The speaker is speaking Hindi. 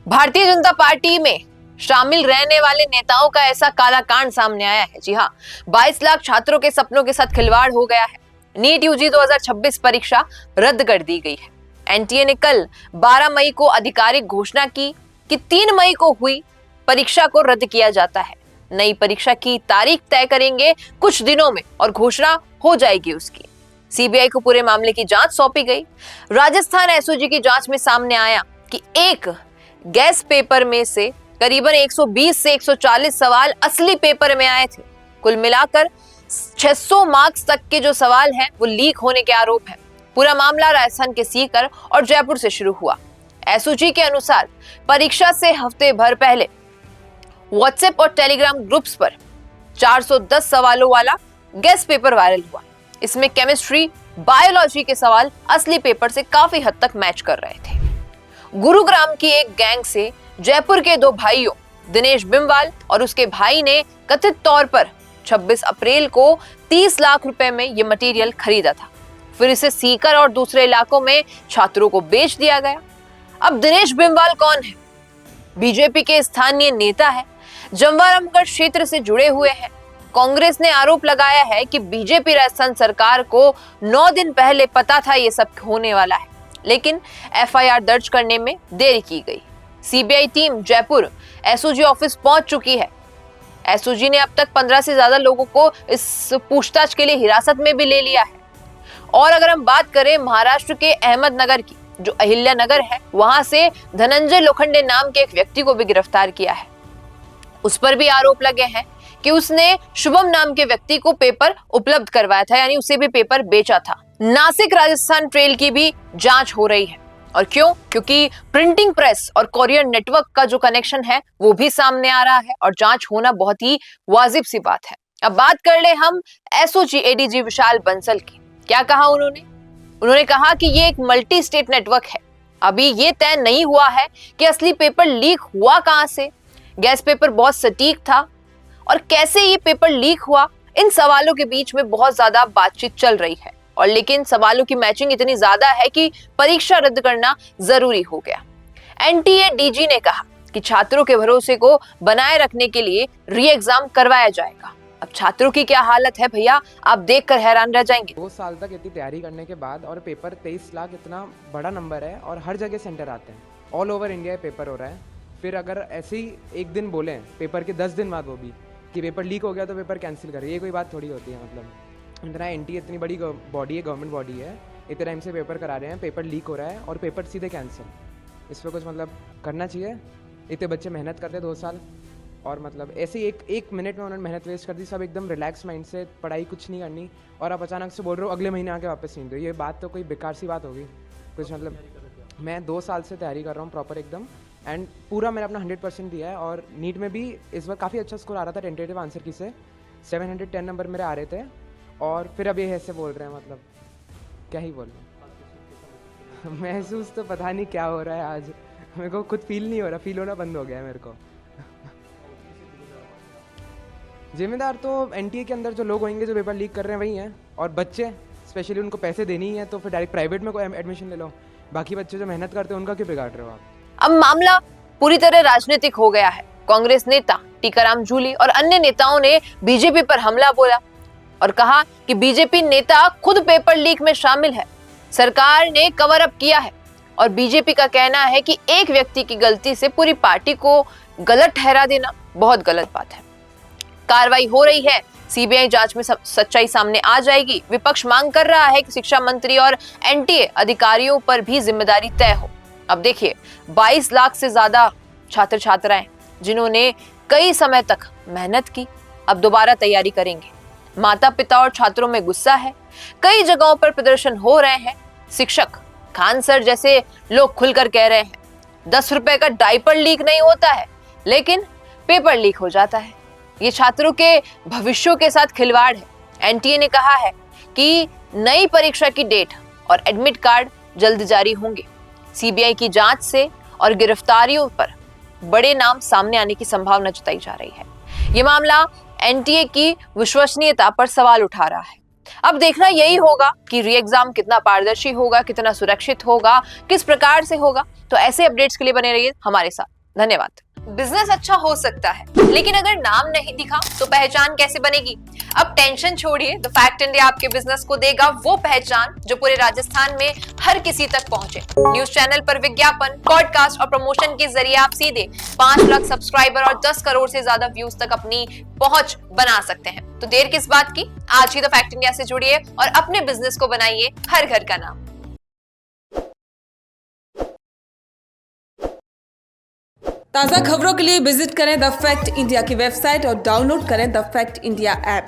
भारतीय जनता पार्टी में शामिल रहने वाले नेताओं का ऐसा काला कांड सामने आया है। जी हाँ, 22 लाख छात्रों के सपनों के साथ खिलवाड़ हो गया है। नीट यूजी 2026 परीक्षा रद्द कर दी गई है। एनटीए ने कल 12 मई को आधिकारिक घोषणा की कि 3 मई को हुई परीक्षा को रद्द किया जाता है। नई परीक्षा की तारीख तय करेंगे कुछ दिनों में और घोषणा हो जाएगी उसकी। सीबीआई को पूरे मामले की जांच सौंपी गई। राजस्थान एसओजी की जांच में सामने आया कि एक गैस पेपर में से करीबन 120 से 140 सवाल असली पेपर में आए थे। कुल मिलाकर 600 मार्क्स तक के जो सवाल हैं वो लीक होने के आरोप हैं। पूरा मामला राजस्थान के सीकर और जयपुर से शुरू हुआ। एसओजी के अनुसार परीक्षा से हफ्ते भर पहले व्हाट्सएप और टेलीग्राम ग्रुप्स पर 410 सवालों वाला गैस पेपर वायरल हुआ। इसमें केमिस्ट्री, बायोलॉजी के सवाल असली पेपर से काफी हद तक मैच कर रहे थे। गुरुग्राम की एक गैंग से जयपुर के 2 भाइयों दिनेश बिमवाल और उसके भाई ने कथित तौर पर 26 अप्रैल को 30 लाख रुपए में यह मटेरियल खरीदा था। फिर इसे सीकर और दूसरे इलाकों में छात्रों को बेच दिया गया। अब दिनेश बिमवाल कौन है? बीजेपी के स्थानीय नेता है, जमवारामगढ़ क्षेत्र से जुड़े हुए हैं। कांग्रेस ने आरोप लगाया है कि बीजेपी राजस्थान सरकार को 9 दिन पहले पता था ये सब होने वाला है, लेकिन एफआईआर दर्ज करने में देरी की गई। CBI team Jaipur SOG office पहुंच चुकी है। एसओजी ने अब तक 15 से ज्यादा लोगों को इस पूछताछ के लिए हिरासत में भी ले लिया है। और अगर हम बात करें महाराष्ट्र के अहमदनगर की, जो अहिल्या नगर है, वहां से धनंजय लोखंडे नाम के एक व्यक्ति को भी गिरफ्तार किया है। उस पर भी आरोप लगे हैं कि उसने शुभम नाम के व्यक्ति को पेपर उपलब्ध करवाया था, यानी उसे भी पेपर बेचा था। नासिक राजस्थान ट्रेल की भी जांच हो रही है। और क्यों? क्योंकि प्रिंटिंग प्रेस और कोरियर नेटवर्क का जो कनेक्शन है वो भी सामने आ रहा है और जांच होना बहुत ही वाजिब सी बात है। अब बात कर ले हम एसओजी एडीजी विशाल बंसल की। क्या कहा उन्होंने कहा कि ये एक मल्टी स्टेट नेटवर्क है। अभी ये तय नहीं हुआ है कि असली पेपर लीक हुआ कहां से, गैस पेपर बहुत सटीक था और कैसे ये पेपर लीक हुआ। इन सवालों के बीच में बहुत ज्यादा बातचीत चल रही है, और लेकिन सवालों की मैचिंग इतनी ज्यादा है कि परीक्षा रद्द करना जरूरी हो गया। एनटीए डीजी ने कहा कि छात्रों के भरोसे को बनाए रखने के लिए री एग्जाम करवाया जाएगा। अब छात्रों की क्या हालत है भैया, आप देखकर हैरान रह जाएंगे। 2 साल तक इतनी तैयारी करने के बाद और पेपर 23 लाख इतना बड़ा नंबर है और हर जगह सेंटर आते हैं। ऑल ओवर इंडिया पेपर हो रहा है। फिर अगर ऐसे ही एक दिन बोलें पेपर के 10 दिन बाद वो भी कि पेपर लीक हो गया तो पेपर कैंसिल करें, ये कोई बात थोड़ी होती है। मतलब इतना एनटीए इतनी बड़ी बॉडी है, गवर्नमेंट बॉडी है, इतने टाइम से पेपर करा रहे हैं, पेपर लीक हो रहा है और पेपर सीधे कैंसिल। इस पर कुछ मतलब करना चाहिए। इतने बच्चे मेहनत करते 2 साल और मतलब ऐसे एक मिनट में उन्होंने मेहनत वेस्ट कर दी। सब एकदम रिलैक्स माइंड से, पढ़ाई कुछ नहीं करनी, और आप अचानक से बोल रहे हो अगले महीने आके वापस नहीं दो। ये बात तो कोई बेकार सी बात होगी कुछ। मतलब मैं 2 साल से तैयारी कर रहा हूँ प्रॉपर एकदम, एंड पूरा मैंने अपना 100% दिया है। और नीट में भी इस बार काफ़ी अच्छा स्कोर आ रहा था टेंटेटिव आंसर की से 710 नंबर मेरे आ रहे थे, और फिर अब ये ऐसे बोल रहे हैं, मतलब क्या ही बोल रहे हैं। महसूस तो पता नहीं क्या हो रहा है आज, मेरे को खुद फील नहीं हो रहा, फील होना बंद हो गया है मेरे को। जिम्मेदार तो एनटीए के अंदर जो लोग होंगे जो पेपर लीक कर रहे हैं वही हैं, और बच्चे स्पेशली उनको पैसे देनी ही है तो फिर डायरेक्ट प्राइवेट में कोई एडमिशन ले लो। बाकी बच्चे जो मेहनत करते हैं उनका क्यों बिगाड़ रहे हो आप? अब मामला पूरी तरह राजनीतिक हो गया है। कांग्रेस नेता टीकाराम जूली और अन्य नेताओं ने बीजेपी पर हमला बोला और कहा कि बीजेपी नेता खुद पेपर लीक में शामिल है, सरकार ने कवर अप किया है। और बीजेपी का कहना है कि एक व्यक्ति की गलती से पूरी पार्टी को गलत ठहरा देना बहुत गलत बात है। कार्रवाई हो रही है, सीबीआई जांच में सच्चाई सामने आ जाएगी। विपक्ष मांग कर रहा है कि शिक्षा मंत्री और एनटीए अधिकारियों पर भी जिम्मेदारी तय हो। अब देखिए, 22 लाख से ज्यादा छात्र छात्राएं जिन्होंने कई समय तक मेहनत की, अब दोबारा तैयारी करेंगे। माता पिता और छात्रों में गुस्सा है, कई जगहों पर प्रदर्शन हो रहे हैं। शिक्षक खान सर जैसे लोग खुलकर कह रहे हैं 10 रुपए का डायपर लीक नहीं होता है, लेकिन पेपर लीक हो जाता है। ये छात्रों के भविष्यों के साथ खिलवाड़ है। एनटीए ने कहा है कि नई परीक्षा की डेट और एडमिट कार्ड जल्द जारी होंगे। सीबीआई की जांच से और गिरफ्तारियों पर बड़े नाम सामने आने की संभावना जताई जा रही है। ये मामला एनटीए की विश्वसनीयता पर सवाल उठा रहा है। अब देखना यही होगा कि री एग्जाम कितना पारदर्शी होगा, कितना सुरक्षित होगा, किस प्रकार से होगा। तो ऐसे अपडेट्स के लिए बने रहिए हमारे साथ। धन्यवाद। बिजनेस अच्छा हो सकता है, लेकिन अगर नाम नहीं दिखा तो पहचान कैसे बनेगी? अब टेंशन छोड़िए, द फैक्ट इंडिया आपके बिजनेस को देगा वो पहचान जो पूरे राजस्थान में हर किसी तक पहुंचे। न्यूज चैनल पर विज्ञापन, पॉडकास्ट और प्रमोशन के जरिए आप सीधे 5 लाख सब्सक्राइबर और 10 करोड़ से ज्यादा व्यूज तक अपनी पहुंच बना सकते हैं। तो देर किस बात की, आज ही द फैक्ट इंडिया से जुड़िए और अपने बिजनेस को बनाइए हर घर का नाम। ताज़ा खबरों के लिए विजिट करें द फैक्ट इंडिया की वेबसाइट और डाउनलोड करें द फैक्ट इंडिया ऐप।